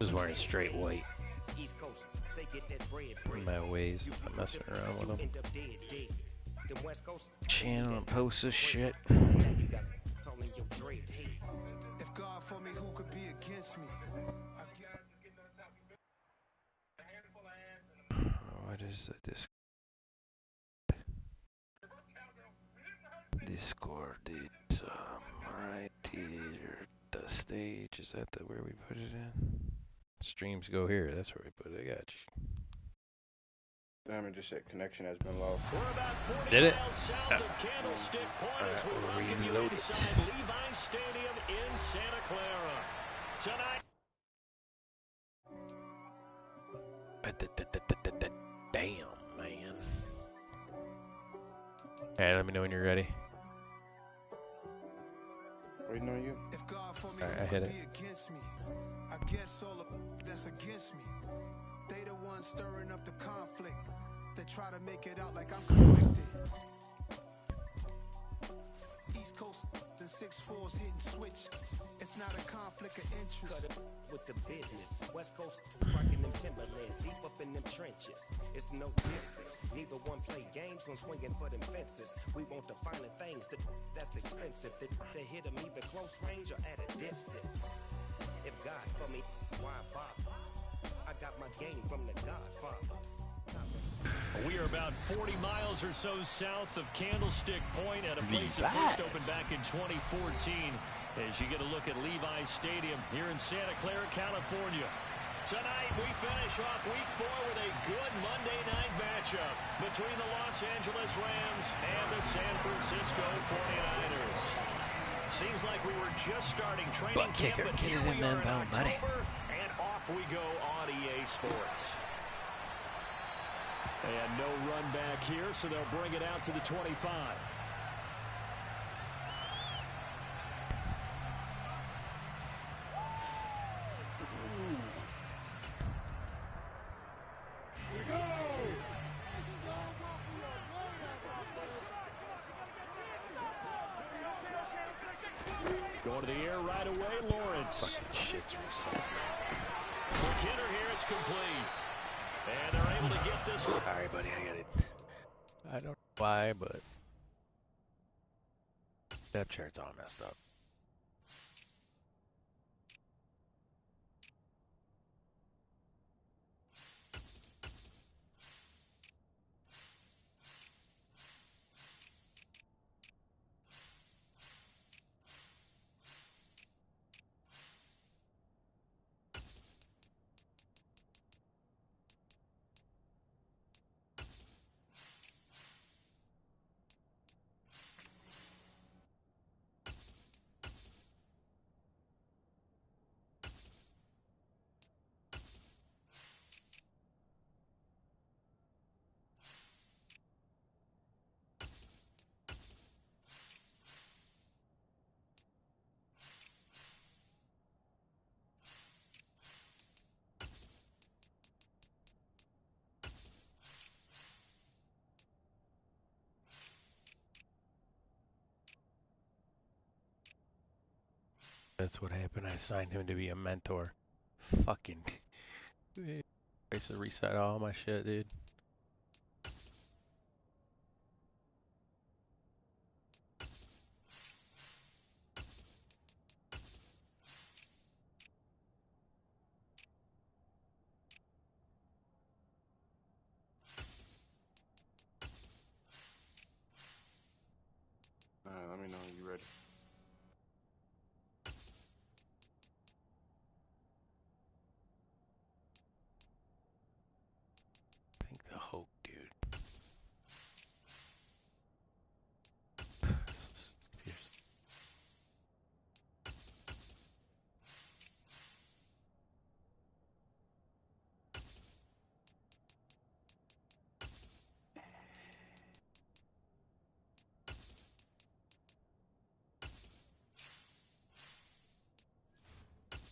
Just wearing straight white. In my ways, I'm messing around with them. Channel and post this shit. What is the Discord? Discord is right here. The stage, is that where we put it in? Streams go here, that's where we put it. I got you. Damn, it just said connection has been lost. Did it? Yeah. Alright, we'll reload it. Levi Stadium in Santa Clara. Tonight. Damn, man. Alright, let me know when you're ready. Waiting on you. Alright, I hit it. I guess all of that's against me. They the ones stirring up the conflict. They try to make it out like I'm conflicted. East Coast, the 6-4s hitting switch. It's not a conflict of interest. With the business, West Coast rocking them Timberlands, deep up in them trenches. It's no difference. Neither one play games when swinging for them fences. We want the finer things that's expensive. They hit them either close range or at a distance. If God for me, why bother? I got my game from the Godfather. We are about 40 miles or so south of Candlestick Point at a place that first opened back in 2014. As you get a look at Levi Stadium here in Santa Clara, California. Tonight we finish off week 4 with a good Monday night matchup between the Los Angeles Rams and the San Francisco 49ers. Seems like we were just starting training camp, but here we are in October, and off we go on EA Sports. And no run back here, so they'll bring it out to the 25. Going to the air right away, Lawrence. Fucking shit's reset. Quick hitter here, it's complete. And they're able to get this. Sorry, buddy, I got it. I don't know why, but that chart's all messed up. That's what happened. I signed him to be a mentor. Fucking. I used to reset all my shit, dude. Let me know when you're ready. I think the Hulk, dude.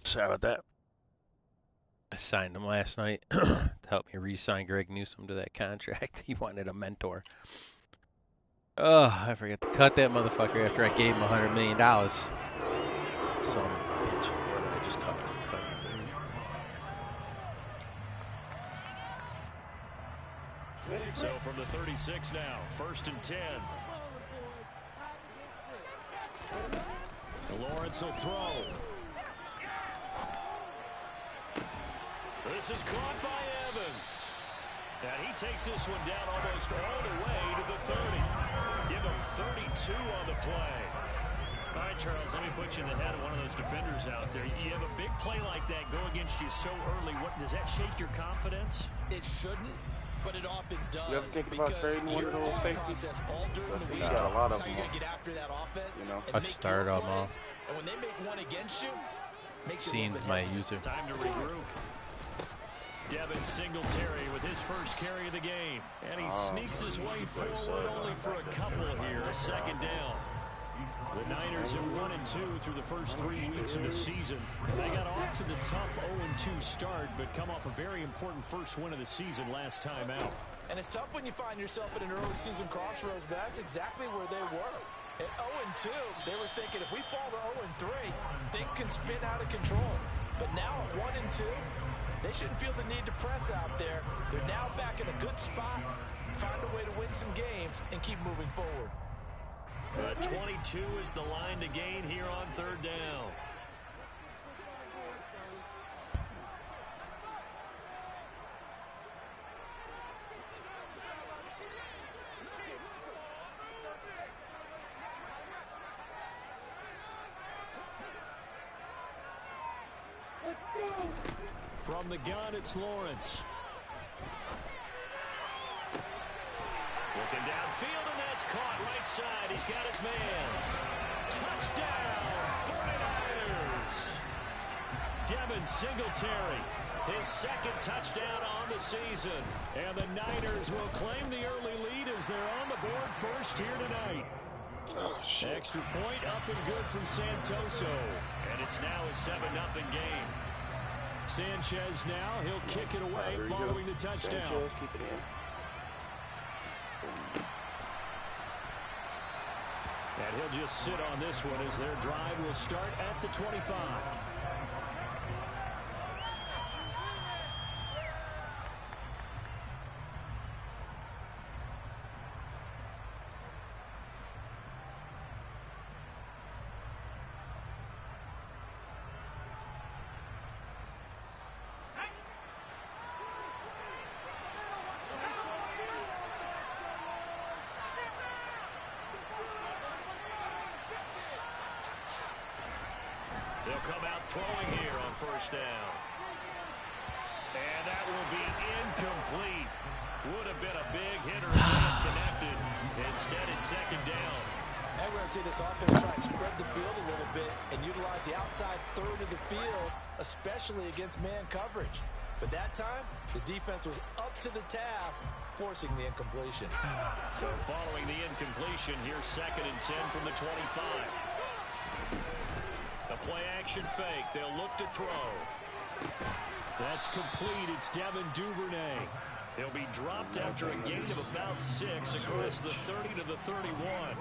Sorry about that. I signed him last night to help me re-sign Greg Newsome to that contract. He wanted a mentor. Oh, I forgot to cut that motherfucker after I gave him $100 million. Son of a bitch. Or did I just cut him? So from the 36 now, 1st and 10. Lawrence will throw. This is caught by Evans. And he takes this one down almost all the way to the 30. Give him 32 on the play. All right, Charles, let me put you in the head of one of those defenders out there. You have a big play like that go against you so early. What does that shake your confidence? It shouldn't, but it often does. You ever think about trading one of those safeties? You got a lot of them. Get after that offense, you know, I start them off. And when they make one against you, makes Scene's my user. Time to regroup. Devin Singletary with his first carry of the game. And he sneaks his way forward only for a couple here. A 2nd down. The Niners at 1-2 through the first 3 weeks of the season. They got off to the tough 0-2 start, but come off a very important first win of the season last time out. And it's tough when you find yourself at an early season crossroads, but that's exactly where they were. At 0-2, they were thinking if we fall to 0-3, things can spin out of control. But now at 1-2, they shouldn't feel the need to press out there. They're now back in a good spot, find a way to win some games, and keep moving forward. 22 is the line to gain here on 3rd down. From the gun, it's Lawrence. Looking downfield, and that's caught right side. He's got his man. Touchdown, 49ers. Devin Singletary, his 2nd touchdown on the season. And the Niners will claim the early lead as they're on the board first here tonight. Oh, shit. Extra point up and good from Santoso. And it's now a 7-0 game. Sanchez now, he'll kick it away following the touchdown. Sanchez, keep it in. And he'll just sit on this one as their drive will start at the 25. They'll come out throwing here on 1st down. And that will be incomplete. Would have been a big hitter if not connected. Instead, it's 2nd down. And we're going to see this offense try and spread the field a little bit and utilize the outside 3rd of the field, especially against man coverage. But that time, the defense was up to the task, forcing the incompletion. So following the incompletion, here's 2nd and 10 from the 25. The play-action fake. They'll look to throw. That's complete. It's Devin Duvernay. He'll be dropped after a gain of about 6 across the 30 to the 31.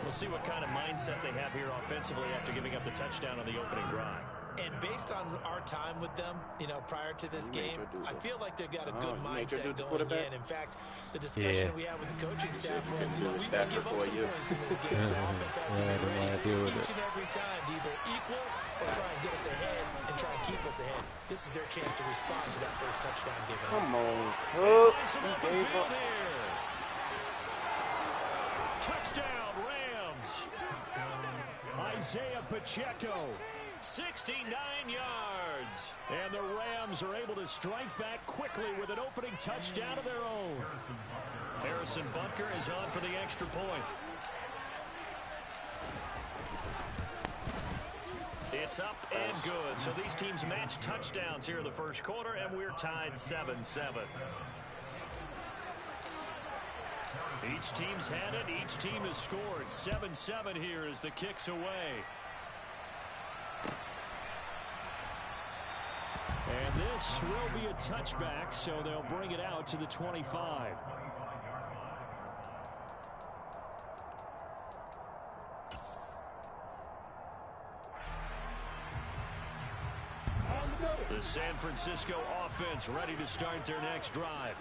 We'll see what kind of mindset they have here offensively after giving up the touchdown on the opening drive. And based on our time with them, you know, prior to this game, I feel like they've got a good mindset going in. In fact, the discussion we had with the coaching staff was, you know, we've got to give up some points in this game, so offense has to be ready each and every time to either equal or try and get us ahead and try and keep us ahead. This is their chance to respond to that first touchdown given. Come on, Cook. You gave up. Touchdown, Rams. Isaiah Pacheco. 69 yards. And the Rams are able to strike back quickly with an opening touchdown of their own. Harrison Butker is on for the extra point. It's up and good. So these teams match touchdowns here in the first quarter, and we're tied 7-7. Each team's had it. Each team has scored. 7-7 here as the kick's away. And this will be a touchback, so they'll bring it out to the 25. The San Francisco offense ready to start their next drive.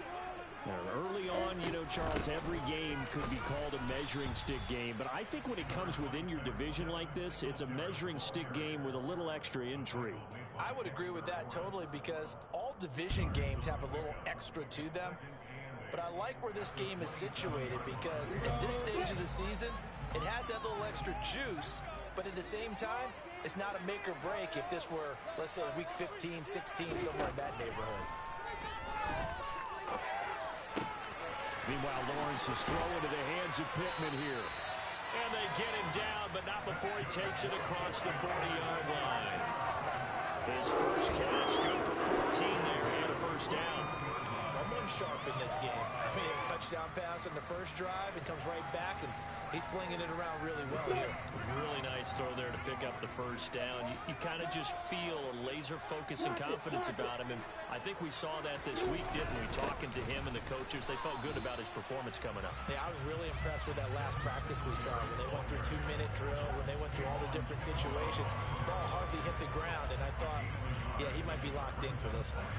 Early on, you know, Charles, every game could be called a measuring stick game, but I think when it comes within your division like this, it's a measuring stick game with a little extra intrigue. I would agree with that totally, because all division games have a little extra to them. But I like where this game is situated, because at this stage of the season, it has that little extra juice, but at the same time, it's not a make or break if this were, let's say, week 15, 16, somewhere in that neighborhood. Meanwhile, Lawrence is throwing to the hands of Pittman here. And they get him down, but not before he takes it across the 40-yard line. His first catch, good for 14 there, and a first down. Someone sharp in this game. I mean, a touchdown pass on the first drive, and comes right back, and he's flinging it around really well here. Really nice throw there to pick up the first down. You kind of just feel a laser focus and confidence about him, and I think we saw that this week, didn't we? Talking to him and the coaches, they felt good about his performance coming up. Yeah, I was really impressed with that last practice we saw when they went through 2-minute drill, when they went through all the different situations. Ball hardly hit the ground, and I thought, yeah, he might be locked in for this one.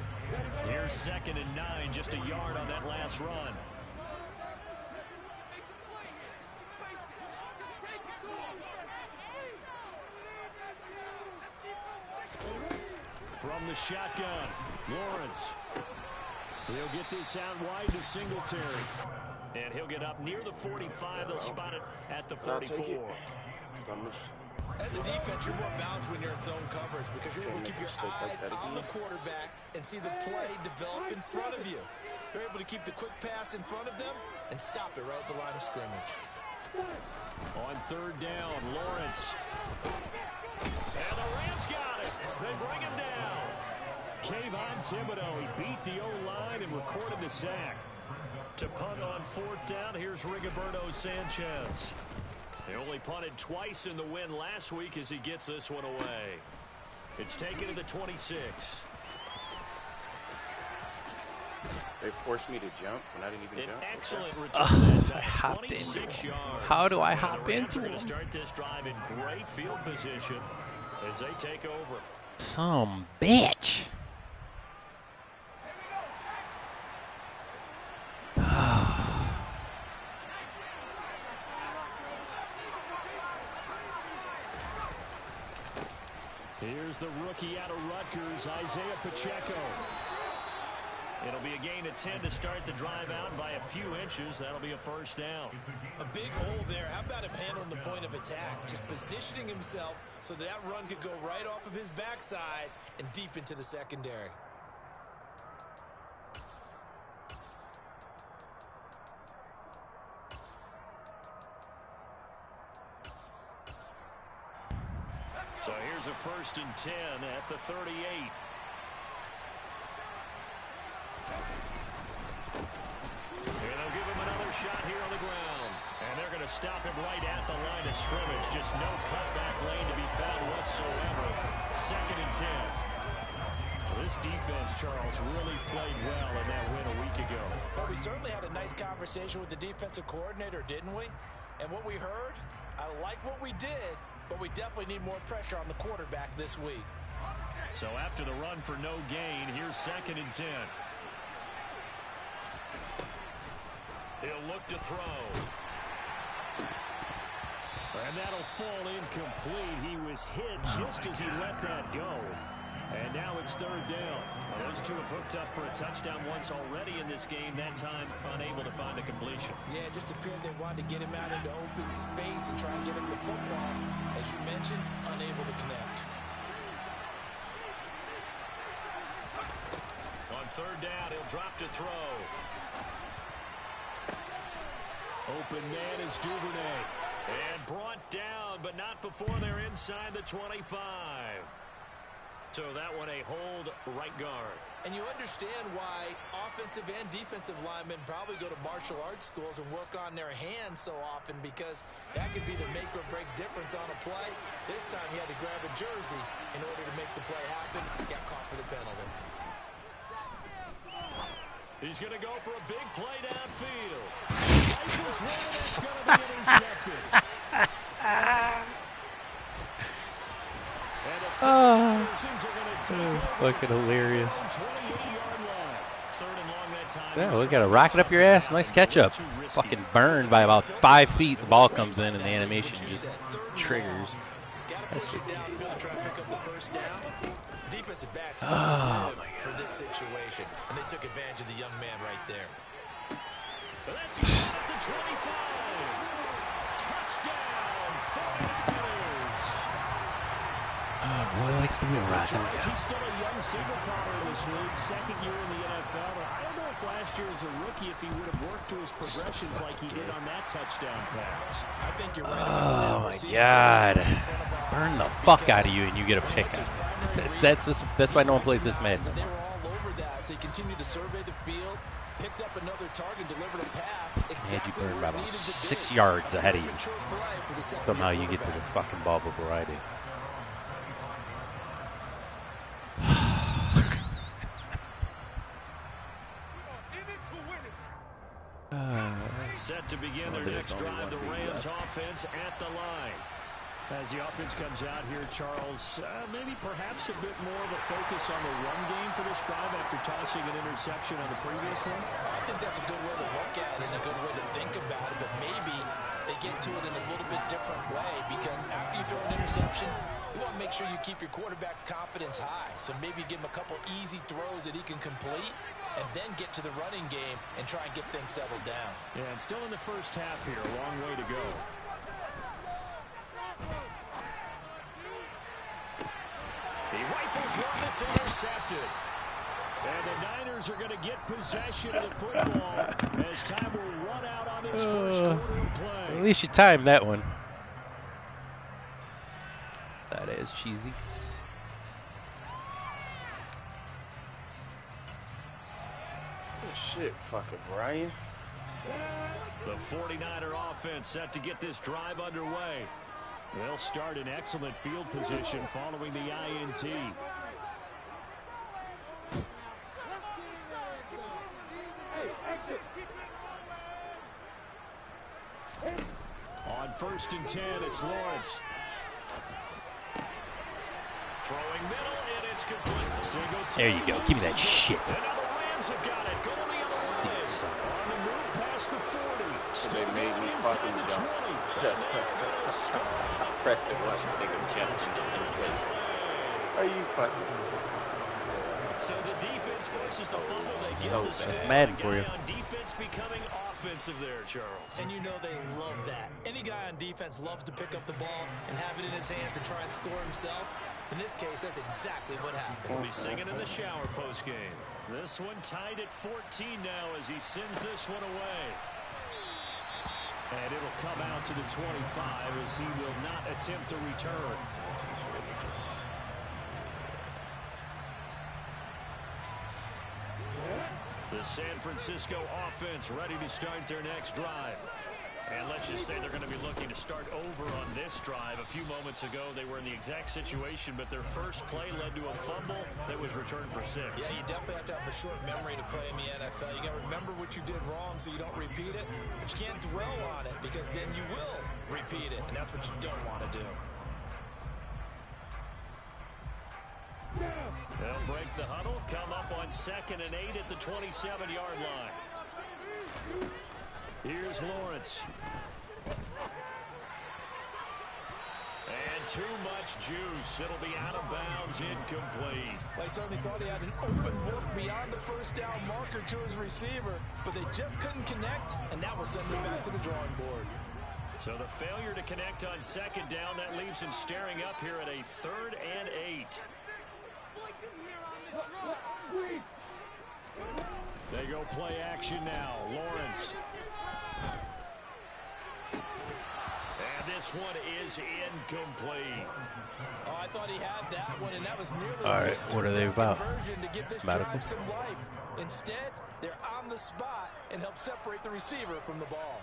Here's 2nd and 9, just a yard on that last run. From the shotgun, Lawrence. He'll get this out wide to Singletary. And he'll get up near the 45. They'll spot it at the 44. As a defense, you're more balanced when you're in zone coverage because you're able to keep your eyes on the quarterback and see the play develop in front of you. You're able to keep the quick pass in front of them and stop it right at the line of scrimmage. On 3rd down, Lawrence. And the Rams got it. They bring him down. Kayvon Thibodeaux, he beat the O-line and recorded the sack. To punt on 4th down, here's Rigoberto Sanchez. They only punted twice in the win last week as he gets this one away. It's taken to the 26. They forced me to jump when I didn't even jump. Excellent return that time. I hopped 26 yards. How do I And hop the Rams into are going him? to start this drive in great field position as they take over. Some bitch. Here's the rookie out of Rutgers, Isaiah Pacheco. It'll be a gain of 10 to start the drive out by a few inches. That'll be a first down. A big hole there. How about him handling the point of attack? Just positioning himself so that run could go right off of his backside and deep into the secondary. So here's a 1st and 10 at the 38. And they'll give him another shot here on the ground. And they're going to stop him right at the line of scrimmage. Just no cutback lane to be found whatsoever. 2nd and 10. This defense, Charles, really played well in that win a week ago. Well, we certainly had a nice conversation with the defensive coordinator, didn't we? And what we heard, I like what we did, but we definitely need more pressure on the quarterback this week. So after the run for no gain, here's 2nd and 10. He'll look to throw. And that'll fall incomplete. He was hit just as he let that go. And now it's 3rd down. Well, those two have hooked up for a touchdown once already in this game, that time unable to find a completion. Yeah, it just appeared they wanted to get him out into open space and try and get him the football. As you mentioned, unable to connect. On 3rd down, he'll drop to throw. Open man is Duvernay. And brought down, but not before they're inside the 25. So that one a hold right guard. And you understand why offensive and defensive linemen probably go to martial arts schools and work on their hands so often, because that could be the make or break difference on a play. This time he had to grab a jersey in order to make the play happen. Got caught for the penalty. He's going to go for a big play downfield. Rifles one, and it's going to be intercepted. Oh, that was fucking hilarious. 28-yard line. 3rd and long that Yeah, we got a rocket up your ass. Nice catch up. Fucking burned by about 5 feet. The ball comes in and the animation just triggers. Defensive backs for this situation, and they took advantage of the young man right there. That's at the 25. Touchdown, 49ers. Oh, boy likes the wheel rocket. He's still a young single caller in this league, second year in the NFL. And I don't know if last year as a rookie, if he would have worked to his progressions like he did on that touchdown pass. I think you're right. Oh my God! Burn the fuck out of you, and you get a pick up. That's why no one plays this Madden. They were all over that, so he continued to survey the field, picked up another target, delivered a pass. Had you burned by about 6 yards ahead of you. Somehow you get to the fucking ball before I do. Set to begin their next drive, the Rams offense at the line. As the offense comes out here, Charles, maybe perhaps a bit more of a focus on the run game for this drive after tossing an interception on the previous one? I think that's a good way to look at it and a good way to think about it, but maybe they get to it in a little bit different way, because after you throw an interception, you want to make sure you keep your quarterback's confidence high. So maybe give him a couple easy throws that he can complete, and then get to the running game and try and get things settled down. Yeah, and still in the first half here, a long way to go. He rifles one that's intercepted. And the Niners are going to get possession of the football as time will run out on this first quarter of play. At least you timed that one. That is cheesy. Shit, fucking Brian. The 49er offense set to get this drive underway. They'll start in excellent field position following the INT. On 1st and 10, it's Lawrence. Throwing middle, and it's complete. There you go. Give me that shit. And now the Rams have got it. Going the other way. On the move past the 40. They made me fucking jump. I pressed it once and they could jump in place. Are you fucking? So the defense forces the fumble. They get the that's Madden for you. Defense becoming offensive there, Charles. And you know they love that. Any guy on defense loves to pick up the ball and have it in his hands and try and score himself. In this case, that's exactly what happened. We'll be singing in the shower postgame. This one tied at 14 now as he sends this one away. And it'll come out to the 25 as he will not attempt to return. The San Francisco offense ready to start their next drive. And let's just say they're going to be looking to start over on this drive. A few moments ago, they were in the exact situation, but their first play led to a fumble that was returned for 6. Yeah, you definitely have to have a short memory to play in the NFL. You got to remember what you did wrong so you don't repeat it, but you can't dwell on it because then you will repeat it, and that's what you don't want to do. They'll break the huddle, come up on 2nd and 8 at the 27-yard line. Here's Lawrence. And too much juice. It'll be out of bounds, incomplete. Well, he certainly thought he had an open look beyond the first down marker to his receiver, but they just couldn't connect, and that will send him back to the drawing board. So the failure to connect on 2nd down, that leaves him staring up here at a 3rd and 8. They go play action now. Lawrence. And this one is incomplete. Oh, I thought he had that one, and that was nearly all right, what are they about? To give this drive some life. Instead, they're on the spot and help separate the receiver from the ball.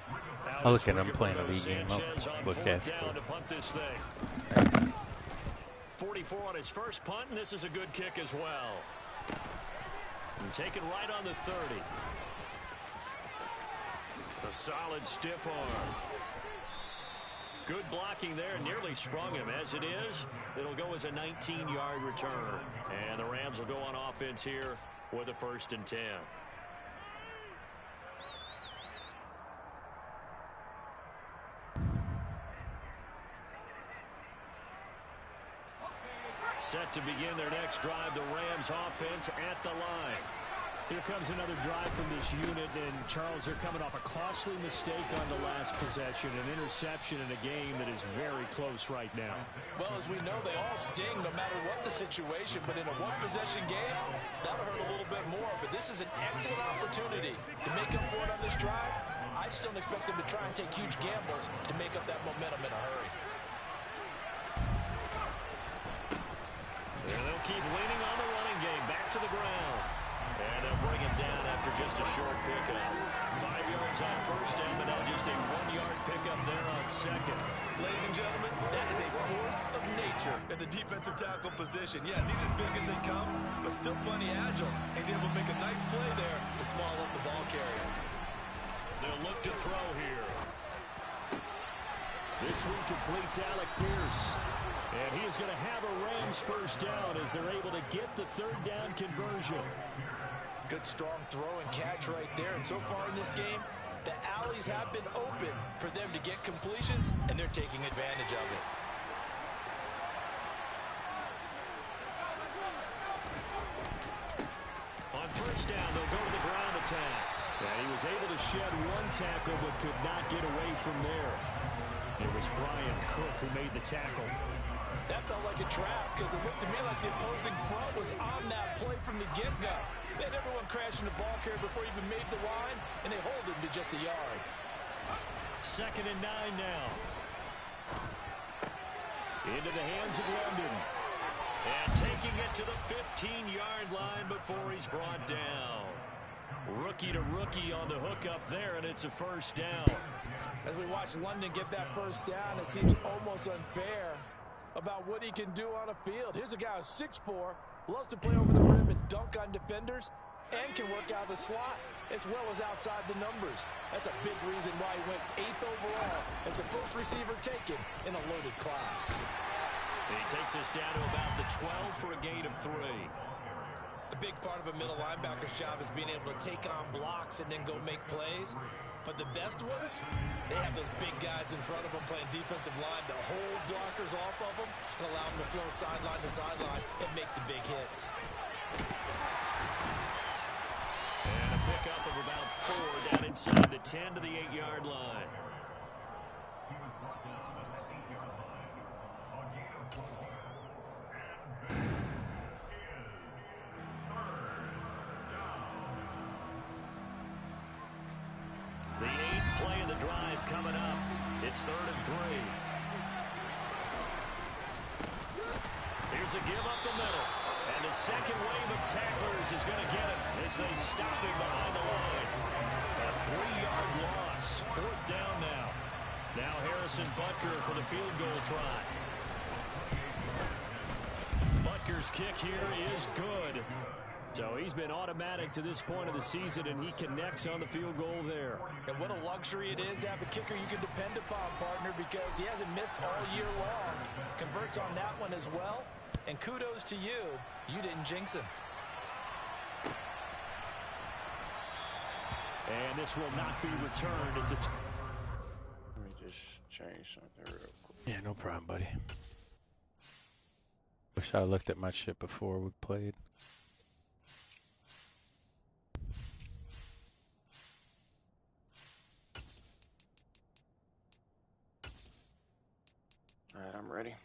Oh, look at him playing a league game. Look at down to punt this thing. Nice. 44 on his first punt, and this is a good kick as well. And taken right on the 30. A solid stiff arm. Good blocking there, nearly sprung him. As it is, it'll go as a 19-yard return. And the Rams will go on offense here with a 1st and 10. Set to begin their next drive, the Rams offense at the line. Here comes another drive from this unit, and Charles, they're coming off a costly mistake on the last possession, an interception in a game that is very close right now. Well, as we know, they all sting no matter what the situation, but in a one-possession game, that'll hurt a little bit more. But this is an excellent opportunity to make up for it on this drive. I just don't expect them to try and take huge gambles to make up that momentum in a hurry. And they'll keep leaning on the running game, back to the ground. And they'll bring him down after just a short pickup. 5 yards on first down, but now just a 1-yard pickup there on second. Ladies and gentlemen, that is a force of nature in the defensive tackle position. Yes, he's as big as they come, but still plenty agile. He's able to make a nice play there to small up the ball carrier. They'll look to throw here. This one completes Alec Pierce. And he is going to have a Rams first down as they're able to get the third down conversion. Good strong throw and catch right there. And so far in this game, the alleys have been open for them to get completions, and they're taking advantage of it. On first down, they'll go to the ground attack. And he was able to shed one tackle but could not get away from there. It was Brian Cook who made the tackle. That felt like a trap because it looked to me like the opposing front was on that play from the get-go. They had everyone crashing the ball carrier before he even made the line, and they hold him to just a yard. 2nd and 9 now. Into the hands of London. And taking it to the 15-yard line before he's brought down. Rookie to rookie on the hookup there, and it's a first down. As we watch London get that first down, it seems almost unfair about what he can do on a field. Here's a guy who's 6'4", loves to play over the rim and dunk on defenders, and can work out of the slot as well as outside the numbers. That's a big reason why he went 8th overall as the first receiver taken in a loaded class. And he takes us down to about the 12 for a gain of 3. A big part of a middle linebacker's job is being able to take on blocks and then go make plays. But the best ones, they have those big guys in front of them playing defensive line to hold blockers off of them and allow them to flow sideline to sideline and make the big hits. And a pickup of about 4 down inside the 10 to the 8-yard line. The 8th play of the drive coming up. It's 3rd and 3. Here's a give up the middle. And the second wave of tacklers is going to get him as they stop him behind the line. A 3-yard loss. 4th down now. Now Harrison Butker for the field goal try. Butker's kick here is good. So he's been automatic to this point of the season, and he connects on the field goal there. And what a luxury it is to have a kicker you can depend upon, partner, because he hasn't missed all year long. Converts on that one as well. And kudos to you. You didn't jinx him. And this will not be returned. It's a Let me just change something real quick. Yeah, no problem, buddy. Wish I looked at my shit before we played. All right, I'm ready.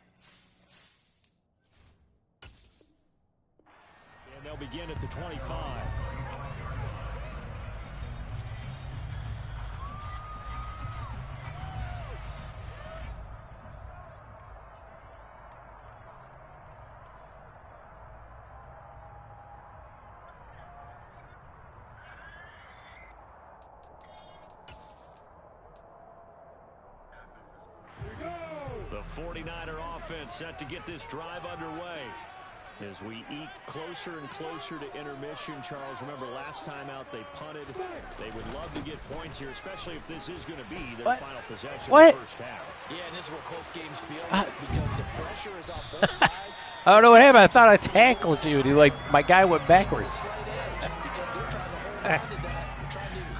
And they'll begin at the 25. The 49er offense set to get this drive underway. As we eke closer and closer to intermission, Charles, remember last time out they punted. They would love to get points here, especially if this is going to be their final possession of the first half. Yeah, and this is what close games feel like because the pressure is on both sides. I don't know what happened. I thought I tackled you, and my guy went backwards.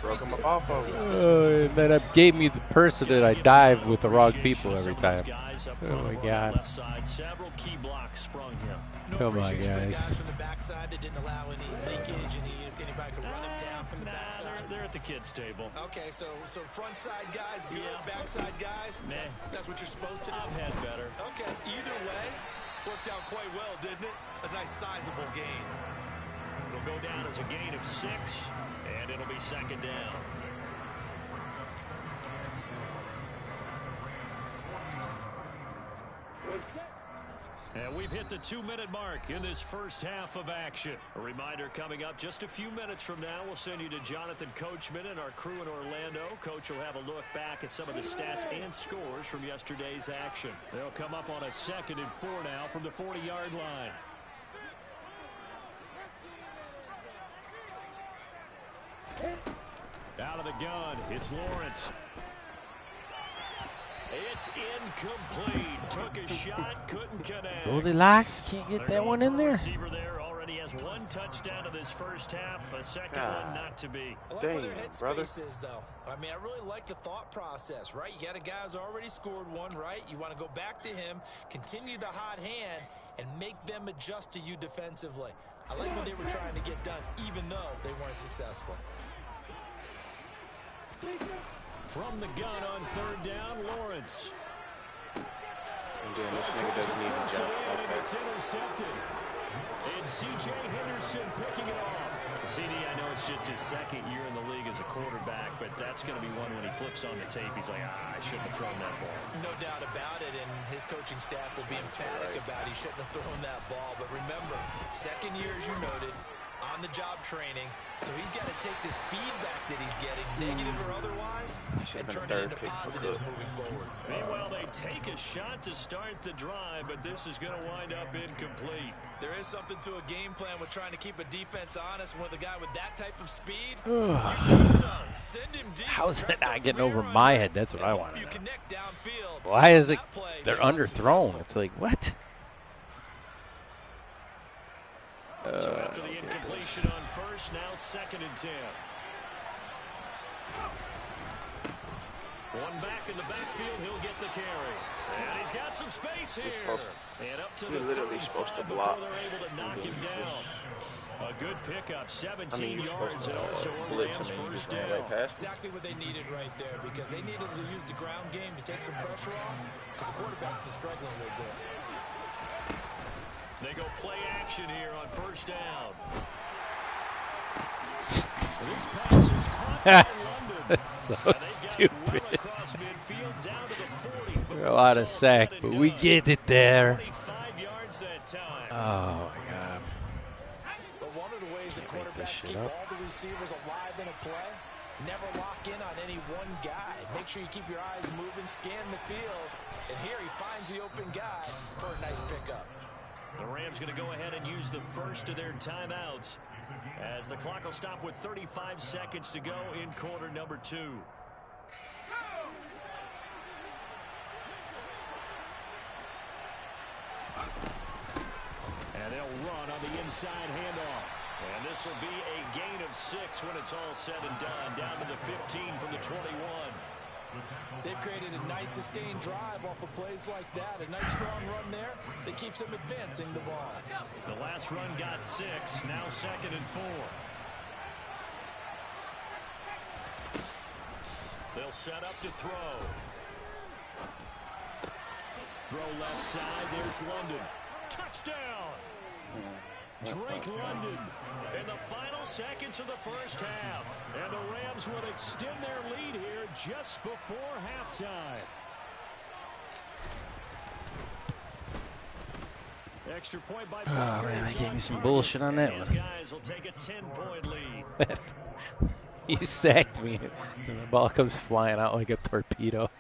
Broke him off of And then it gave me the person that I dive with the wrong people every time. Guys Lawrence up front over on the left side. Several key blocks sprung him. No appreciation for the guys from the backside that didn't allow any leakage, anybody could run him down from the backside. They're at the kids' table. Okay, so front side guys good, backside guys, meh. That's what you're supposed to do. I've had better. Okay, either way, worked out quite well, didn't it? A nice sizable gain. It'll go down as a gain of 6, and it'll be second down. And we've hit the 2-minute mark in this first half of action. A reminder coming up just a few minutes from now, we'll send you to Jonathan Coachman and our crew in Orlando. Coach will have a look back at some of the stats and scores from yesterday's action. They'll come up on a 2nd and 4 now from the 40-yard line. Out of the gun, it's Lawrence. It's incomplete. Took a shot, couldn't connect. Goldilocks can't get that one in there. Receiver there already has 1 touchdown in this first half. A second one not to be. I like where their headspace is, though. I mean, I really like the thought process, right? You got a guy who's already scored one, right? You want to go back to him, continue the hot hand, and make them adjust to you defensively. I like what they were trying to get done, even though they weren't successful. From the gun on 3rd down, Lawrence. It's intercepted. It's C.J. Henderson picking it off. CD, I know it's just his 2nd year in the league as a quarterback, but that's going to be one when he flips on the tape. He's like, I shouldn't have thrown that ball. No doubt about it, and his coaching staff will be emphatic about he shouldn't have thrown that ball. But remember, 2nd year, as you noted, on-the-job training, so he's got to take this feedback that he's getting, negative or otherwise, and turn it into positives moving forward. Meanwhile, they take a shot to start the drive, but this is going to wind up incomplete. There is something to a game plan with trying to keep a defense honest. With a guy with that type of speed, send him deep. How is that not getting over my head? That's what I want to know. Why is it they're underthrown? It's like, what? So after the incompletion on first, now 2nd and 10. One back in the backfield, he'll get the carry. And he's got some space here. And up to the 35 before they're able to knock him down. A good pickup, 17 yards, and also a Rams first down. Exactly what they needed right there, because they needed to use the ground game to take some pressure off, because the quarterback's been struggling a little bit. They go play action here on first down. This pass is caught by London. That's so stupid. We're a lot of sack, but we get it there. 25 yards that time. Oh my God. But one of the ways that quarterbacks keep all the receivers alive in a play, never lock in on any one guy. Make sure you keep your eyes moving, scan the field, and here he finds the open guy for a nice pickup. The Rams going to go ahead and use the first of their timeouts as the clock will stop with 35 seconds to go in quarter number 2. And they'll run on the inside handoff. And this will be a gain of 6 when it's all said and done. Down to the 15 from the 21. They've created a nice sustained drive off of plays like that. A nice strong run there that keeps them advancing the ball. The last run got 6. Now 2nd and 4. They'll set up to throw. Throw left side. There's London. Touchdown! Drake London in the final seconds of the first half. And the Rams would extend their lead here just before halftime. Extra point by Oh man, they gave me some bullshit on that These one. guys will take a 10-point lead. You sacked me, and the ball comes flying out like a torpedo.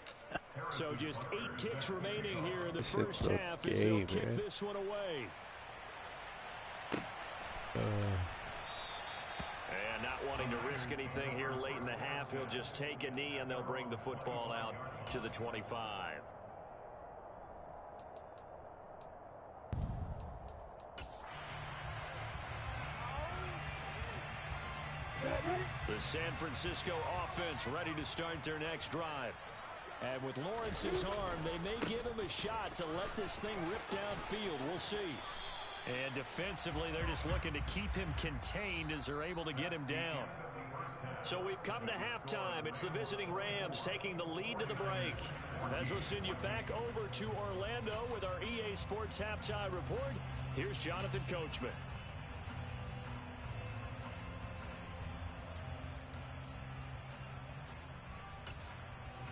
So just 8 ticks remaining here in the This first shit's so half as gay, they'll kick man. this one away. And not wanting to risk anything here late in the half, he'll just take a knee and they'll bring the football out to the 25. The San Francisco offense ready to start their next drive. And with Lawrence's arm, they may give him a shot to let this thing rip downfield. We'll see. And defensively, they're just looking to keep him contained as they're able to get him down. So we've come to halftime. It's the visiting Rams taking the lead to the break. As we'll send you back over to Orlando with our EA Sports Halftime Report, here's Jonathan Coachman.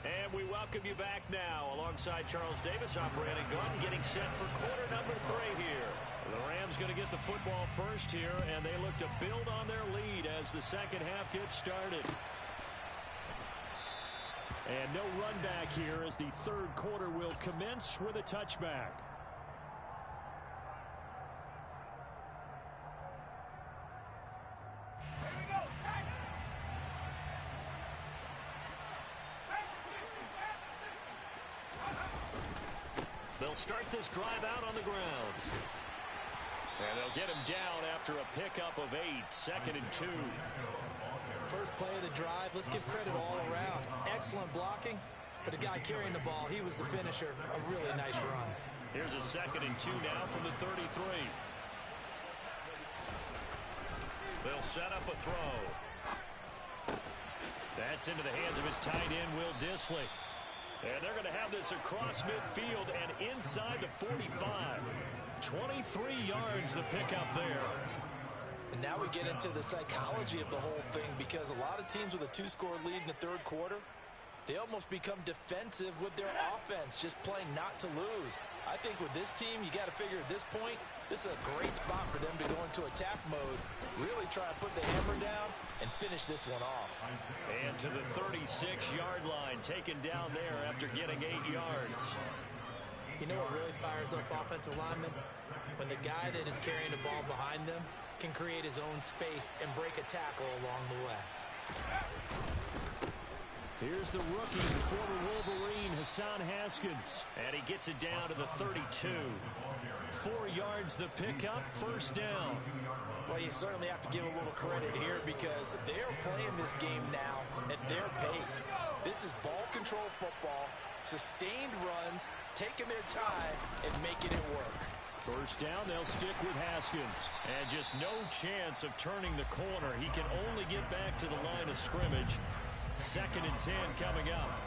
And we welcome you back now. Alongside Charles Davis, I'm Brandon Gunn, getting set for quarter number 3 here. The Rams going to get the football first here, and they look to build on their lead as the second half gets started. And no run back here as the third quarter will commence with a touchback. They'll start this drive out on the ground. And they'll get him down after a pickup of 8, 2nd and 2. First play of the drive, let's give credit all around. Excellent blocking, but the guy carrying the ball, he was the finisher. A really nice run. Here's a 2nd and 2 now from the 33. They'll set up a throw. That's into the hands of his tight end, Will Dissly. And they're going to have this across midfield and inside the 45. 23 yards the pickup there. And now we get into the psychology of the whole thing, because a lot of teams with a 2-score lead in the third quarter, they almost become defensive with their offense, just playing not to lose. I think with this team, you got to figure at this point, this is a great spot for them to go into attack mode, really try to put the hammer down and finish this one off. And to the 36-yard line, taken down there after getting 8 yards. You know what really fires up offensive linemen? When the guy that is carrying the ball behind them can create his own space and break a tackle along the way. Here's the rookie, the former Wolverine, Hassan Haskins. And he gets it down to the 32. 4 yards the pickup, first down. Well, you certainly have to give a little credit here, because they're playing this game now at their pace. This is ball control football, sustained runs, taking their time and making it work. First down, they'll stick with Haskins. And just no chance of turning the corner. He can only get back to the line of scrimmage. 2nd and 10 coming up.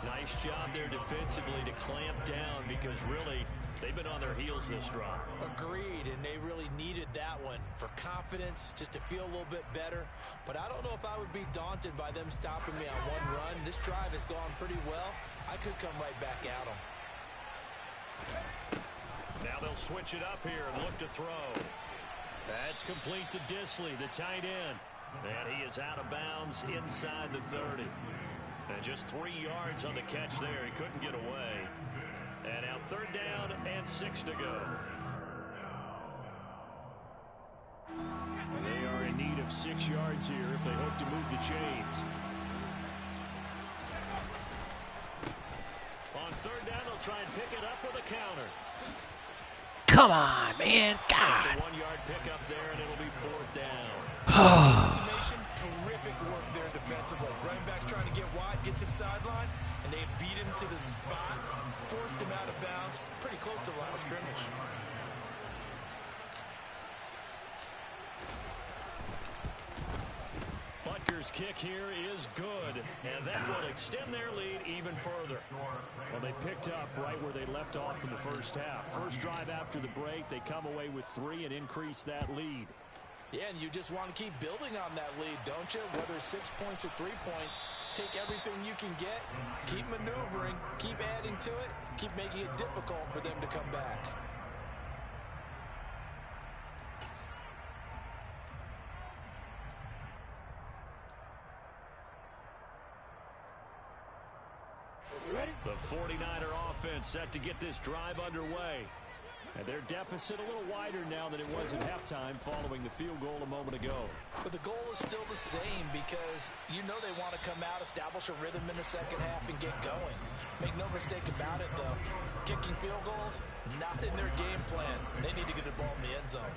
Nice job there defensively to clamp down, because really they've been on their heels this drive. Agreed, and they really needed that one for confidence, just to feel a little bit better. But I don't know if I would be daunted by them stopping me on one run. This drive has gone pretty well. I could come right back at them. Now they'll switch it up here and look to throw. That's complete to Dissly, the tight end. And he is out of bounds inside the 30. And just 3 yards on the catch there. He couldn't get away. And now 3rd down and 6 to go. They are in need of 6 yards here if they hope to move the chains. On 3rd down, they'll try and pick it up with a counter. Come on, man. God. Just a 1-yard pickup there, and it'll be 4th down. Estimation, terrific work there defensively. Running back's trying to get wide, get to the sideline, and they beat him to the spot, forced him out of bounds, pretty close to the line of scrimmage. Butker's kick here is good, and that will extend their lead even further. Well, they picked up right where they left off in the first half. First drive after the break, they come away with 3 and increase that lead. Yeah, and you just want to keep building on that lead, don't you? Whether it's 6 points or 3 points, take everything you can get, keep maneuvering, keep adding to it, keep making it difficult for them to come back. The 49er offense set to get this drive underway. And their deficit a little wider now than it was at halftime following the field goal a moment ago. But the goal is still the same, because you know they want to come out, establish a rhythm in the second half, and get going. Make no mistake about it, though. Kicking field goals, not in their game plan. They need to get the ball in the end zone.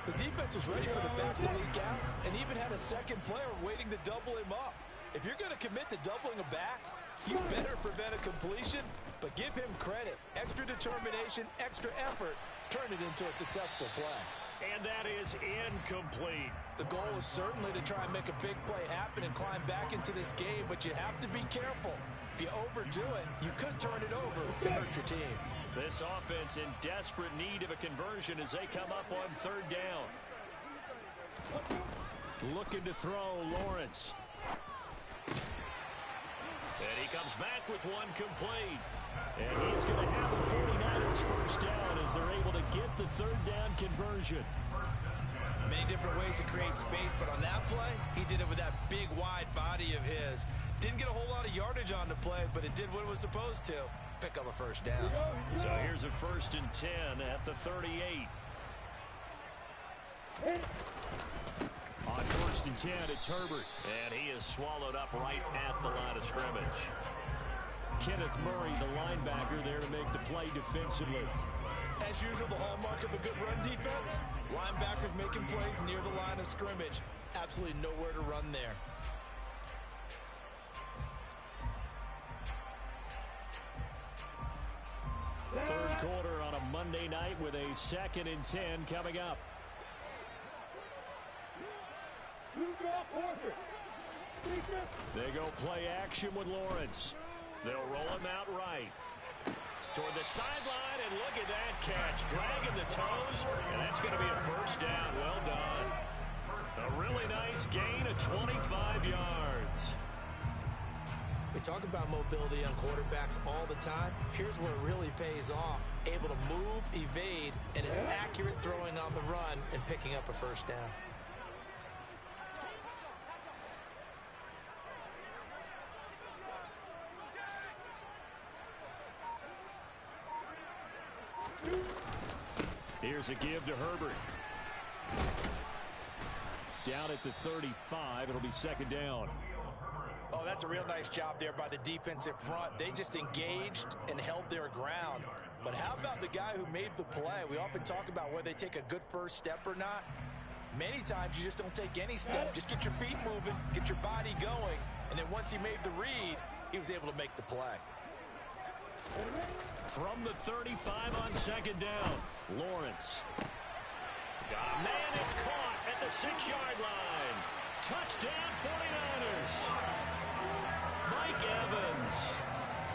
The defense was ready for the back to leak out, and even had a second player waiting to double him up. If you're going to commit to doubling a back, you better prevent a completion, but give him credit. Extra determination, extra effort, turn it into a successful play. And that is incomplete. The goal is certainly to try and make a big play happen and climb back into this game, but you have to be careful. If you overdo it, you could turn it over and hurt your team. This offense in desperate need of a conversion as they come up on third down. Looking to throw, Lawrence. And he comes back with one complete. And he's going to have the 49ers first down as they're able to get the third down conversion. Many different ways to create space, but on that play, he did it with that big, wide body of his. Didn't get a whole lot of yardage on the play, but it did what it was supposed to. Pick up a first down. So here's a 1st and 10 at the 38. On 1st and 10, it's Herbert. And he is swallowed up right at the line of scrimmage. Kenneth Murray, the linebacker, there to make the play defensively. As usual, the hallmark of a good run defense, linebackers making plays near the line of scrimmage. Absolutely nowhere to run there. Third quarter on a Monday night with a 2nd and 10 coming up. They go play action with Lawrence. They'll roll him out right. Toward the sideline, and look at that catch. Dragging the toes, and that's going to be a first down. Well done. A really nice gain of 25 yards. We talk about mobility on quarterbacks all the time. Here's where it really pays off. Able to move, evade, and is accurate throwing on the run and picking up a first down. Here's a give to Herbert. Down at the 35. It'll be 2nd down. Oh, that's a real nice job there by the defensive front. They just engaged and held their ground. But how about the guy who made the play? We often talk about whether they take a good first step or not. Many times you just don't take any step. Just get your feet moving, get your body going. And then once he made the read, he was able to make the play. From the 35 on 2nd down, Lawrence. Man, it's caught at the 6-yard line. Touchdown 49ers. Mike Evans,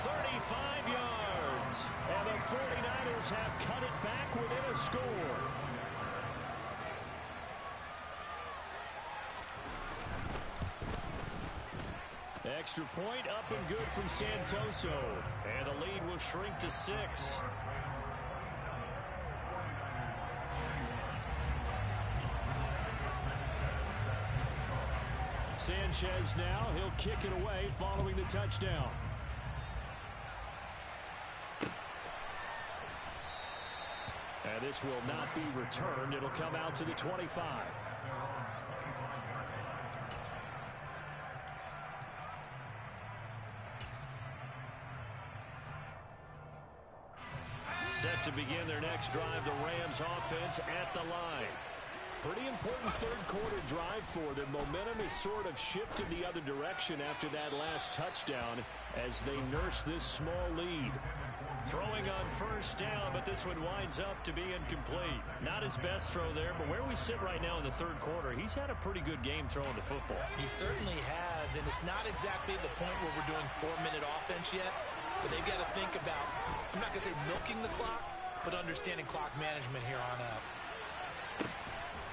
35 yards. And the 49ers have cut it back within a score. Extra point up and good from Santoso. And the lead will shrink to 6. Sanchez now, he'll kick it away following the touchdown. And this will not be returned. It'll come out to the 25. Set to begin their next drive, the Rams offense at the line. Pretty important third quarter drive for them. Momentum is sort of shifted the other direction after that last touchdown as they nurse this small lead. Throwing on first down, but this one winds up to be incomplete. Not his best throw there, but where we sit right now in the third quarter, he's had a pretty good game throwing the football. He certainly has, and it's not exactly the point where we're doing 4-minute offense yet, but they've got to think about, I'm not going to say milking the clock, but understanding clock management here on out.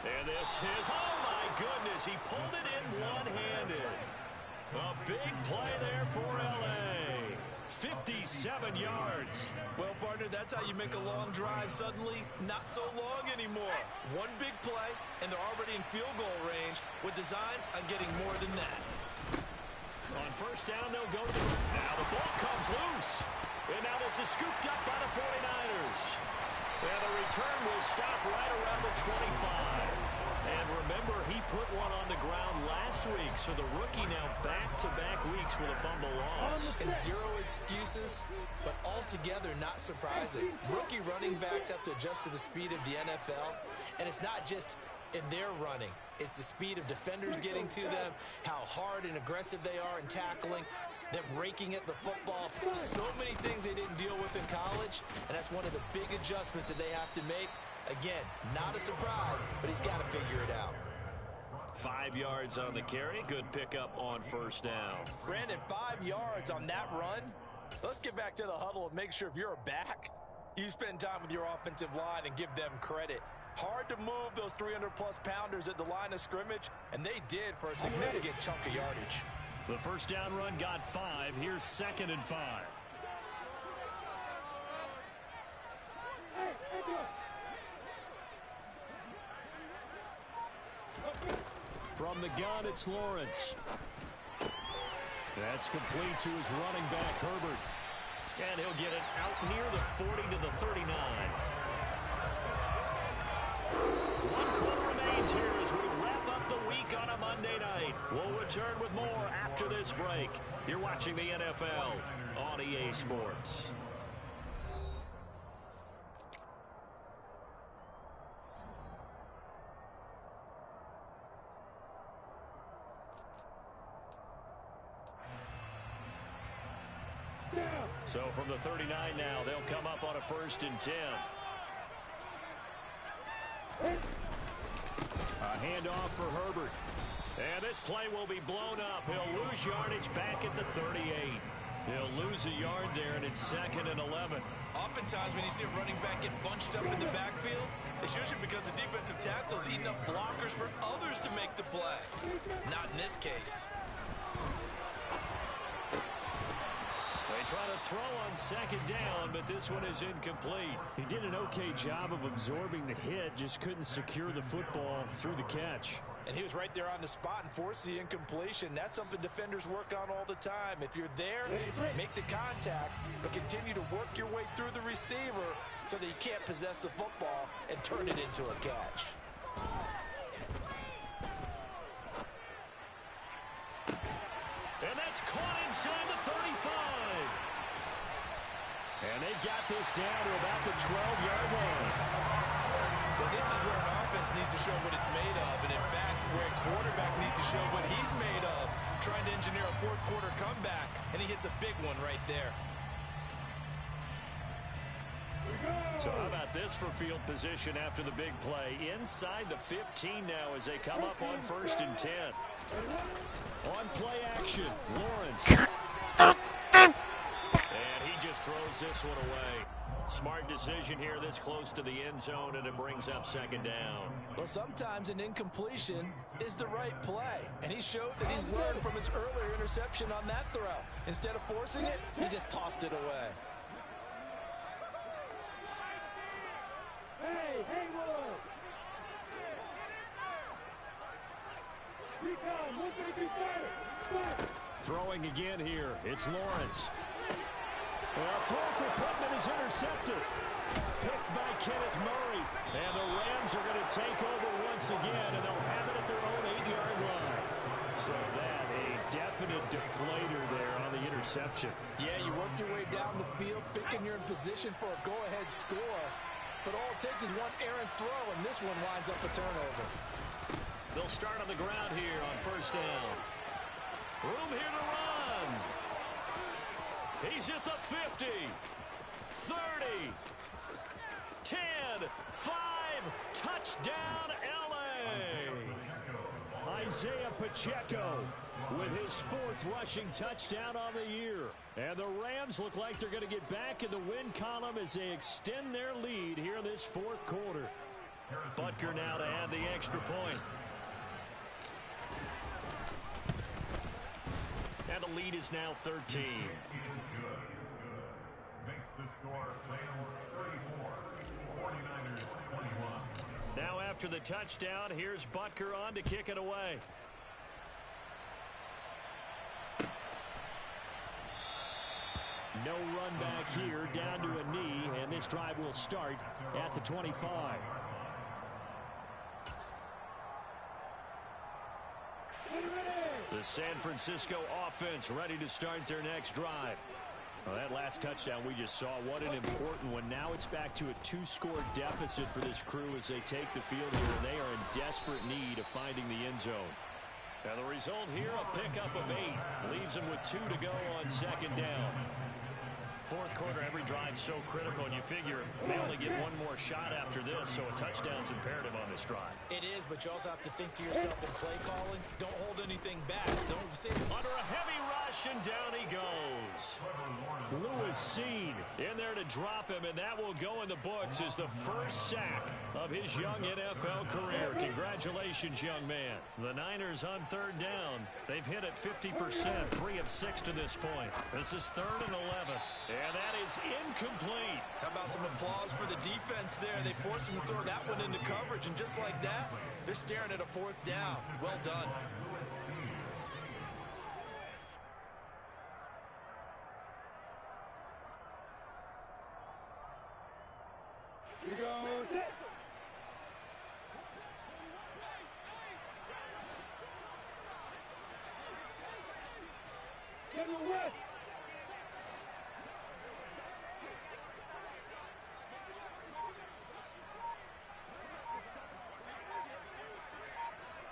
And this is, oh my goodness, he pulled it in one-handed. A big play there for L.A. 57 yards. Well, partner, that's how you make a long drive suddenly not so long anymore. One big play, and they're already in field goal range with designs on getting more than that. On first down, they'll go to the... Now the ball comes loose. And now this is scooped up by the 49ers. And the return will stop right around the 25. And remember, he put one on the ground last week, so the rookie now back-to-back weeks with a fumble loss. And zero excuses, but altogether not surprising. Rookie running backs have to adjust to the speed of the NFL, and it's not just in their running. It's the speed of defenders getting to them, how hard and aggressive they are in tackling, them raking at the football. So many things they didn't deal with in college, and that's one of the big adjustments that they have to make. Again, not a surprise, but he's got to figure it out. 5 yards on the carry. Good pickup on first down. Brandon, 5 yards on that run. Let's get back to the huddle and make sure if you're a back, you spend time with your offensive line and give them credit. Hard to move those 300-plus pounders at the line of scrimmage, and they did for a significant chunk of yardage. The first down run got 5. Here's 2nd and 5. From the gun, it's Lawrence. That's complete to his running back, Herbert. And he'll get it out near the 40 to the 39. 1 quarter remains here as we wrap up the week on a Monday night. We'll return with more after this break. You're watching the NFL on EA Sports. So from the 39 now, they'll come up on a 1st and 10. A handoff for Herbert. And this play will be blown up. He'll lose yardage back at the 38. He'll lose a yard there, and it's 2nd and 11. Oftentimes when you see a running back get bunched up in the backfield, it's usually because the defensive tackle is eating up blockers for others to make the play. Not in this case. They try to throw on 2nd down, but this one is incomplete. He did an okay job of absorbing the hit, just couldn't secure the football through the catch. And he was right there on the spot and forced the incompletion. That's something defenders work on all the time. If you're there, make the contact, but continue to work your way through the receiver so that you can't possess the football and turn it into a catch. And that's caught inside the 35. And they've got this down to about the 12-yard line. Well, this is where an offense needs to show what it's made of. And in fact, where a quarterback needs to show what he's made of. Trying to engineer a 4th quarter comeback. And he hits a big one right there. So how about this for field position after the big play? Inside the 15 now as they come up on 1st and 10. On play action, Lawrence. And he just throws this one away. Smart decision here this close to the end zone, and it brings up 2nd down. Well, sometimes an incompletion is the right play. And he showed that he's learned from his earlier interception on that throw. Instead of forcing it, he just tossed it away. Hey, Haywood! Throwing again here. It's Lawrence. A throw for Pittman is intercepted. Picked by Kenneth Murray. And the Rams are going to take over once again, and they'll have it at their own 8-yard line. So that, a definite deflator there on the interception. Yeah, you work your way down the field, thinking you're in position for a go-ahead score. But all it takes is one errant throw, and this one winds up a turnover. They'll start on the ground here on 1st down. Room here to run. He's at the 50, 30, 10, 5, touchdown LA. Isaiah Pacheco with his 4th rushing touchdown on the year. And the Rams look like they're going to get back in the win column as they extend their lead here in this 4th quarter. Butker now to add the extra point. And the lead is now 13. Now after the touchdown, here's Butker on to kick it away. No run back here, down to a knee, and this drive will start at the 25. The San Francisco offense ready to start their next drive. Well, that last touchdown we just saw, what an important one. Now it's back to a 2-score deficit for this crew as they take the field here, and they are in desperate need of finding the end zone. And the result here, a pickup of 8. Leaves them with 2 to go on second down. Fourth quarter, every drive so critical, and you figure they only get one more shot after this, so a touchdown's imperative on this drive. It is, but you also have to think to yourself in play calling, don't hold anything back. Don't say under a heavy rush, and down he goes. Lewis Cine in there to drop him, and that will go in the books as the first sack of his young NFL career. Congratulations, young man. The Niners on third down. They've hit it 50%, 3 of 6 to this point. This is 3rd and 11. And that is incomplete. How about some applause for the defense there? They forced him to throw that one into coverage, and just like that, they're staring at a 4th down. Well done. Here goes it. Get him west.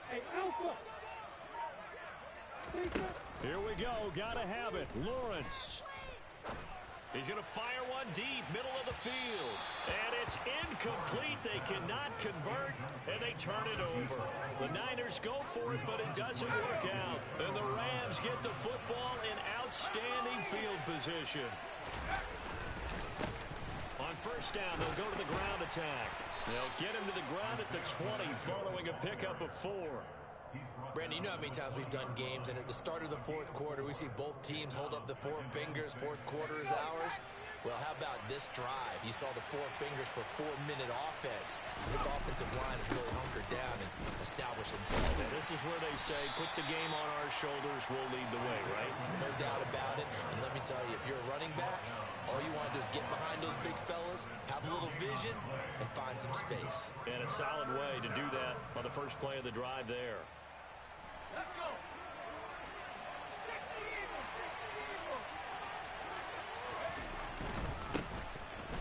Hey, Alpha. Here we go. Gotta have it. Lawrence. He's going to fire one deep, middle of the field. And it's incomplete. They cannot convert, and they turn it over. The Niners go for it, but it doesn't work out. And the Rams get the football in outstanding field position. On first down, they'll go to the ground attack. They'll get him to the ground at the 20, following a pickup of 4. Brandon, you know how many times we've done games, and at the start of the fourth quarter, we see both teams hold up the 4 fingers. Fourth quarter is ours. Well, how about this drive? You saw the 4 fingers for 4-minute offense. And this offensive line has really hunkered down and established themselves. This is where they say, put the game on our shoulders, we'll lead the way, right? No doubt about it. And let me tell you, if you're a running back, all you want to do is get behind those big fellas, have a little vision, and find some space. And a solid way to do that on the first play of the drive there. Let's go.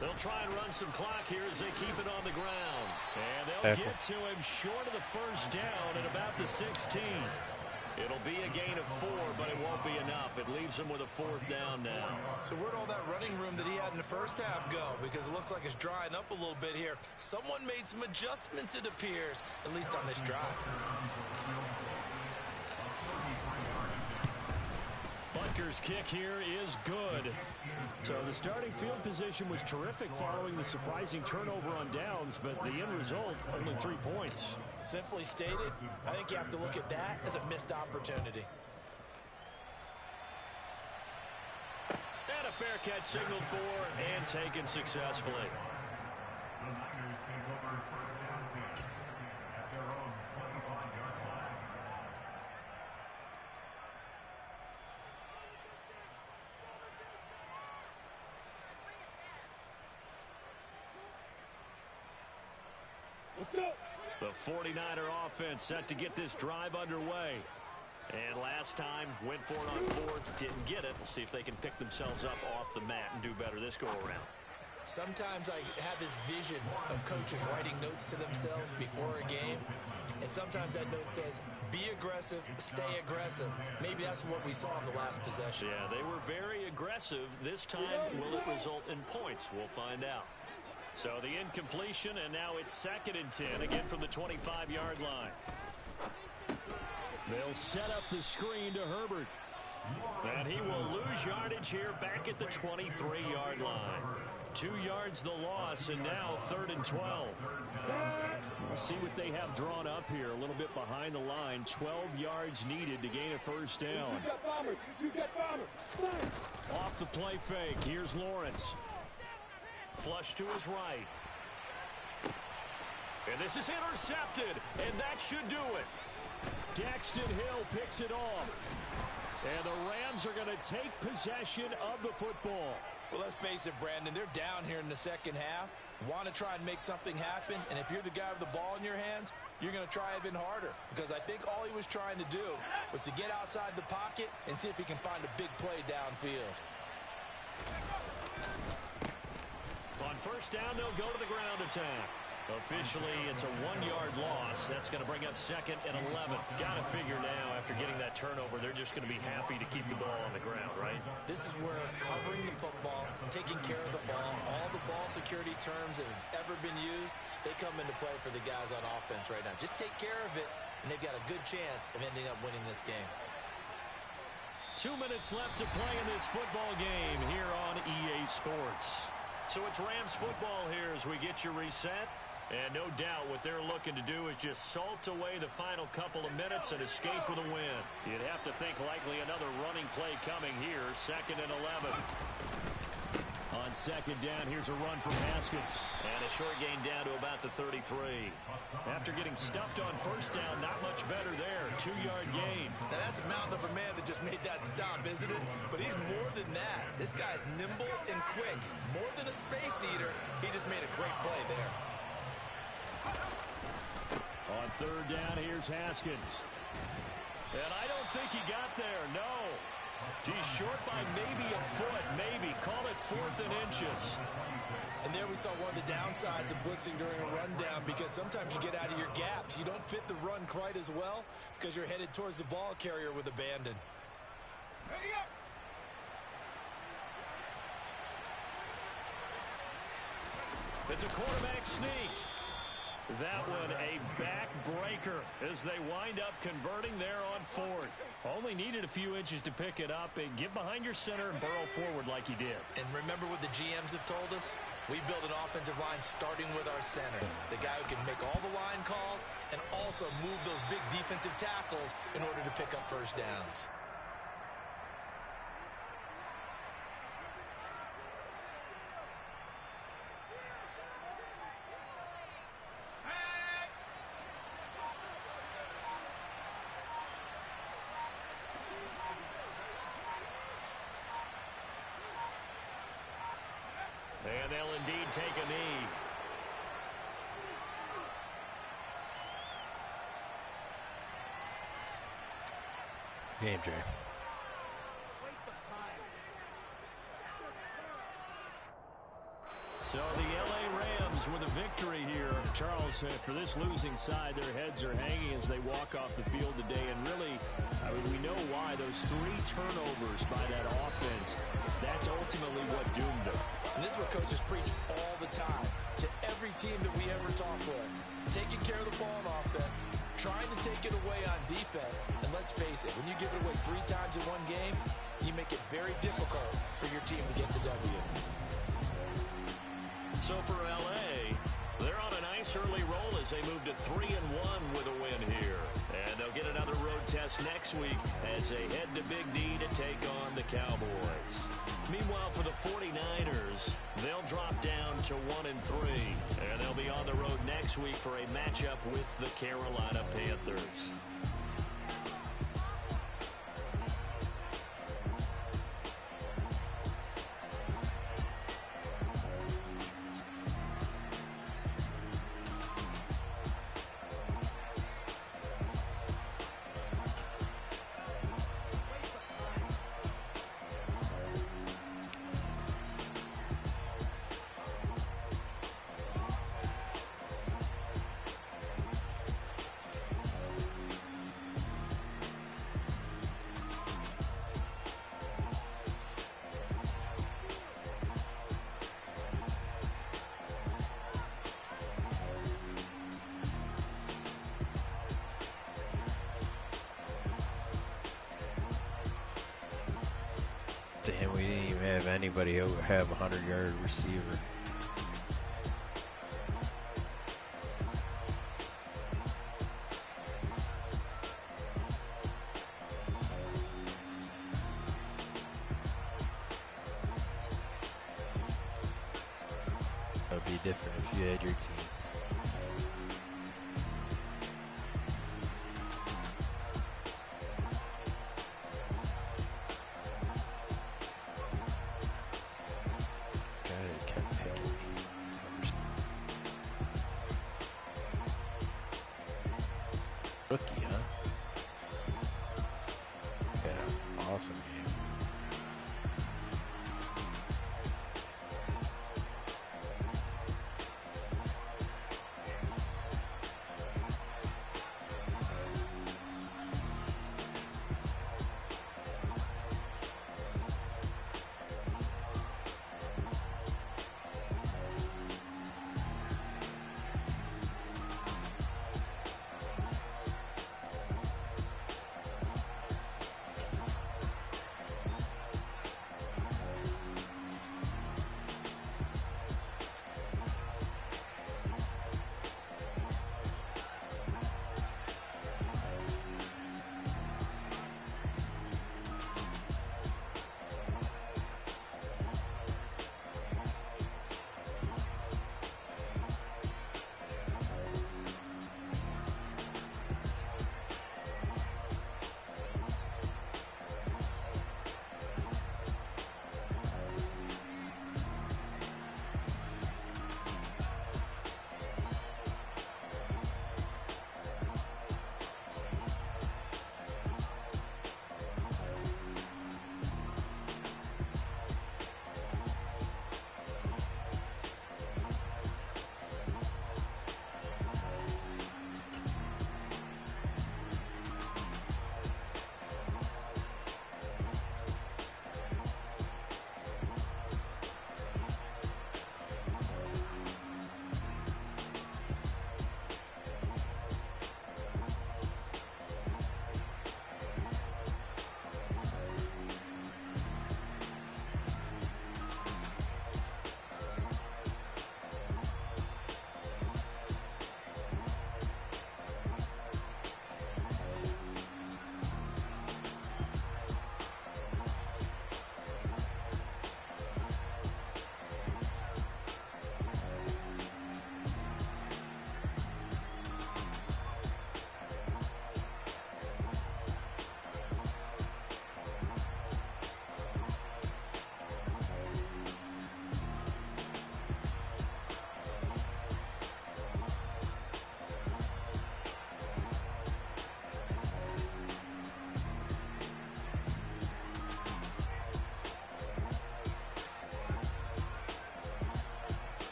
They'll try and run some clock here as they keep it on the ground. And they'll get to him short of the first down at about the 16. It'll be a gain of 4, but it won't be enough. It leaves him with a 4th down now. So where'd all that running room that he had in the first half go? Because it looks like it's drying up a little bit here. Someone made some adjustments, it appears, at least on this drive. Butker's kick here is good. So the starting field position was terrific following the surprising turnover on downs, but the end result, only 3 points. Simply stated, I think you have to look at that as a missed opportunity. And a fair catch signaled for and taken successfully. The 49er offense set to get this drive underway. And last time, went for it on 4th, didn't get it. We'll see if they can pick themselves up off the mat and do better this go-around. Sometimes I have this vision of coaches writing notes to themselves before a game. And sometimes that note says, be aggressive, stay aggressive. Maybe that's what we saw in the last possession. Yeah, they were very aggressive. This time, will it result in points? We'll find out. So the incompletion, and now it's 2nd and 10, again from the 25-yard line. They'll set up the screen to Herbert. And he will lose yardage here back at the 23-yard line. 2 yards the loss, and now 3rd and 12. We'll see what they have drawn up here. A little bit behind the line. 12 yards needed to gain a first down. Off the play fake. Here's Lawrence. Flush to his right. And this is intercepted, and that should do it. Daxton Hill picks it off. And the Rams are going to take possession of the football. Well, let's face it, Brandon, they're down here in the second half. Want to try and make something happen, and if you're the guy with the ball in your hands, you're going to try even harder. Because I think all he was trying to do was to get outside the pocket and see if he can find a big play downfield. On first down, they'll go to the ground attack. Officially, it's a 1-yard loss. That's going to bring up 2nd and 11. Got to figure now, after getting that turnover, they're just going to be happy to keep the ball on the ground, right? This is where covering the football, taking care of the ball, all the ball security terms that have ever been used, they come into play for the guys on offense right now. Just take care of it, and they've got a good chance of ending up winning this game. 2 minutes left to play in this football game here on EA Sports. So it's Rams football here as we get you reset. And no doubt what they're looking to do is just salt away the final couple of minutes and escape with a win. You'd have to think likely another running play coming here, 2nd and 11. On 2nd down, here's a run from Haskins. And a short gain down to about the 33. After getting stuffed on first down, not much better there. 2-yard gain. Now that's a mountain of a man that just made that stop, isn't it? But he's more than that. This guy's nimble and quick. More than a space eater, he just made a great play there. On 3rd down, here's Haskins. And I don't think he got there, no. He's short by maybe a foot, maybe. Call it 4th and inches. And there we saw one of the downsides of blitzing during a rundown, because sometimes you get out of your gaps. You don't fit the run quite as well because you're headed towards the ball carrier with abandon. Ready up. It's a quarterback sneak. That one a backbreaker as they wind up converting there on 4th. Only needed a few inches to pick it up and get behind your center and burrow forward like he did. And remember what the GMs have told us? We build an offensive line starting with our center. The guy who can make all the line calls and also move those big defensive tackles in order to pick up first downs. And they'll indeed take a knee. Game, Jay. So the LA Rams with a victory here. Charles, for this losing side, their heads are hanging as they walk off the field today. And really, I mean, we know why. Those 3 turnovers by that offense, that's ultimately what doomed them. And this is what coaches preach all the time to every team that we ever talk with. Taking care of the ball on offense, trying to take it away on defense. And let's face it, when you give it away 3 times in one game, you make it very difficult for your team to get the W. So for LA, they're on a nice early roll as they move to 3-1 with a win here. And they'll get another road test next week as they head to Big D to take on the Cowboys. Meanwhile, for the 49ers, they'll drop down to 1-3. And they'll be on the road next week for a matchup with the Carolina Panthers. Damn, we didn't even have anybody over have a 100-yard receiver. That would be different if you had your team. Rookie, huh? Yeah, awesome game.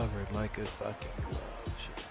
Covered like a fucking glove. Shit.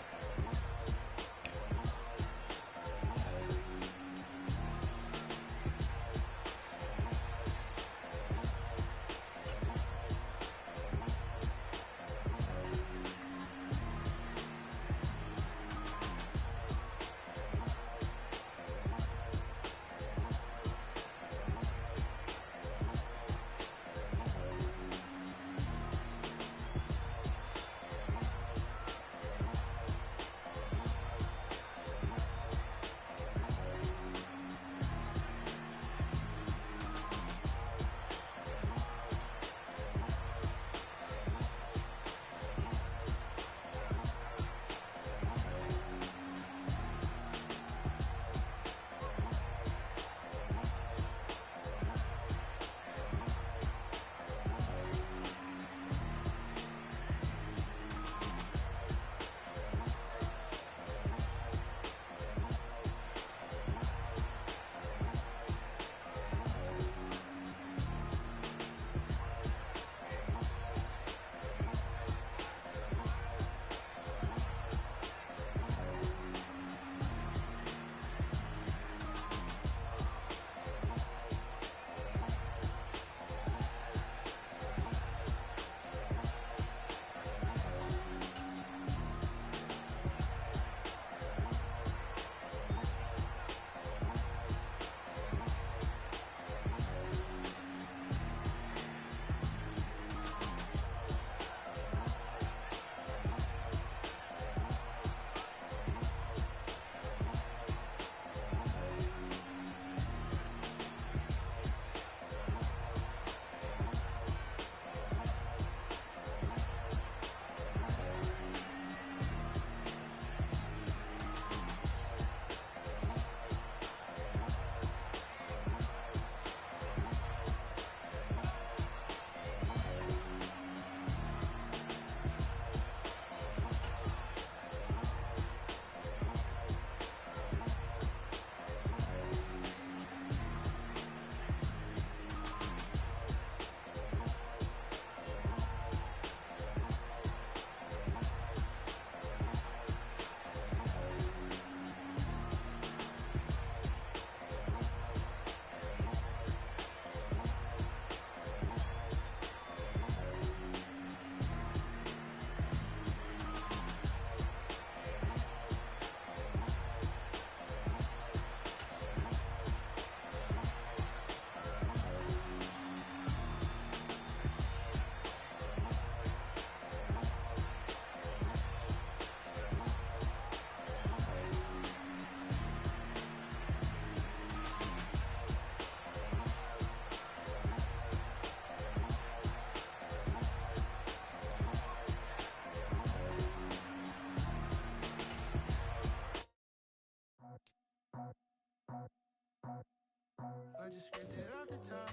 I just scraped it off the top,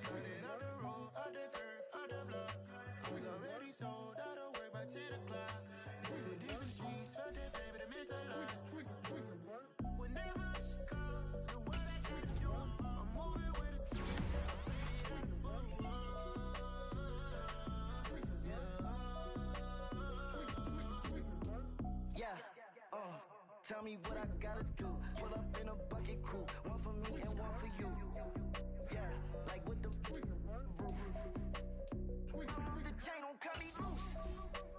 cut it off the road, off the curve, off the block. Was already sold, out of work by 10 o'clock. Too deep in the streets, felt that baby, that meant a lot. Whenever she calls, the what I gotta do, I'm moving with a team. Yeah, tell me what I gotta do. Pull up in a bucket coupe, one for me and one for you. Yeah, like with the roof. I'm off the chain, don't cut me loose.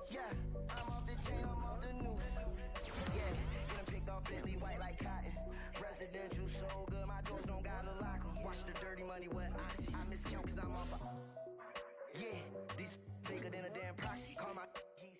Yeah, I'm off the chain, I'm off the noose. Yeah, getting picked off Bentley, white like cotton. Residential, so good, my doors don't gotta lock 'em. Watch the dirty money with oxy. I miscount cause I'm off a... Yeah, these bigger than a damn proxy. Call my... He said...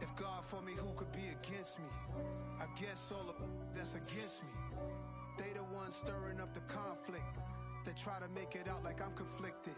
If God for me, who could be against me? I guess all of that's against me. They the ones stirring up the conflict. They try to make it out like I'm conflicted.